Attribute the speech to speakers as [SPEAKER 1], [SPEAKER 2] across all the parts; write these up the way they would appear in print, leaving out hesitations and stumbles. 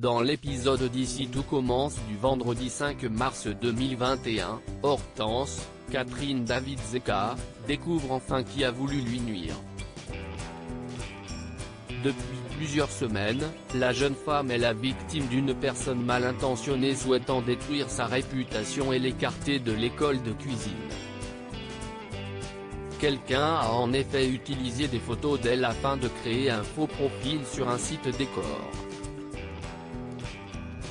[SPEAKER 1] Dans l'épisode d'Ici tout commence du vendredi 5 mars 2021, Hortense, Catherine David-Zeka, découvre enfin qui a voulu lui nuire. Depuis plusieurs semaines, la jeune femme est la victime d'une personne mal intentionnée souhaitant détruire sa réputation et l'écarter de l'école de cuisine. Quelqu'un a en effet utilisé des photos d'elle afin de créer un faux profil sur un site décor.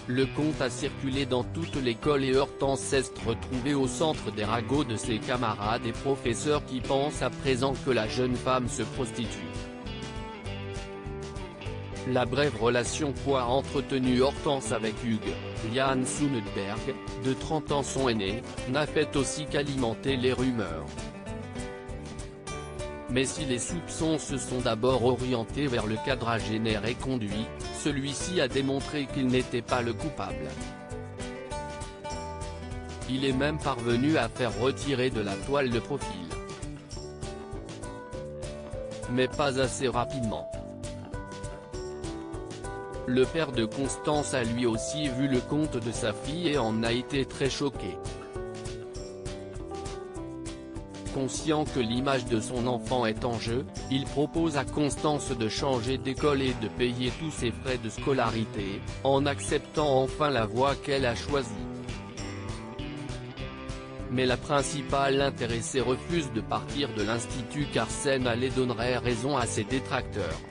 [SPEAKER 1] Le compte a circulé dans toute l'école et Hortense s'est retrouvée au centre des ragots de ses camarades et professeurs qui pensent à présent que la jeune femme se prostitue. La brève relation qu'a entretenue Hortense avec Hugues, Liane Sundberg, de 30 ans son aîné, n'a fait aussi qu'alimenter les rumeurs. Mais si les soupçons se sont d'abord orientés vers le quadragénaire et conduit, celui-ci a démontré qu'il n'était pas le coupable. Il est même parvenu à faire retirer de la toile le profil. Mais pas assez rapidement. Le père de Constance a lui aussi vu le compte de sa fille et en a été très choqué. Conscient que l'image de son enfant est en jeu, il propose à Constance de changer d'école et de payer tous ses frais de scolarité, en acceptant enfin la voie qu'elle a choisie. Mais la principale intéressée refuse de partir de l'institut car elle donnerait raison à ses détracteurs.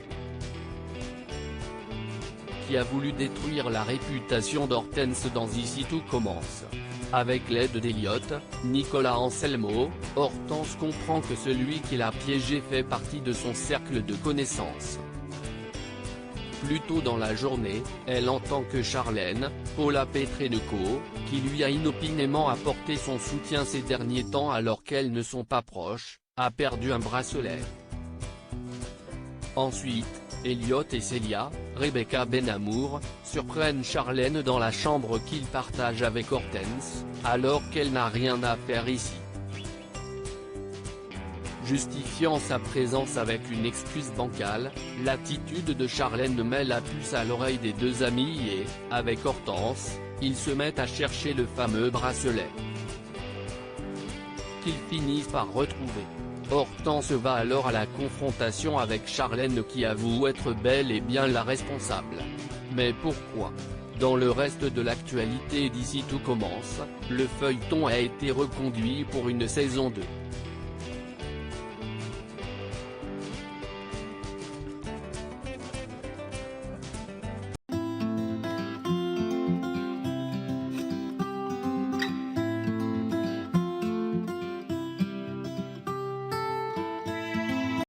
[SPEAKER 1] Qui a voulu détruire la réputation d'Hortense dans Ici tout commence. Avec l'aide d'Eliott, Nicolas Anselmo, Hortense comprend que celui qui l'a piégée fait partie de son cercle de connaissances. Plus tôt dans la journée, elle entend que Charlène, Paula Petrenko, qui lui a inopinément apporté son soutien ces derniers temps alors qu'elles ne sont pas proches, a perdu un bracelet. Ensuite, Eliott et Célia, Rebecca Benamour, surprennent Charlène dans la chambre qu'il partage avec Hortense, alors qu'elle n'a rien à faire ici. Justifiant sa présence avec une excuse bancale, l'attitude de Charlène met la puce à l'oreille des deux amis et, avec Hortense, ils se mettent à chercher le fameux bracelet. Qu'ils finissent par retrouver. Hortense va alors à la confrontation avec Charlène qui avoue être bel et bien la responsable. Mais pourquoi ? Dans le reste de l'actualité d'Ici tout commence, le feuilleton a été reconduit pour une saison 2.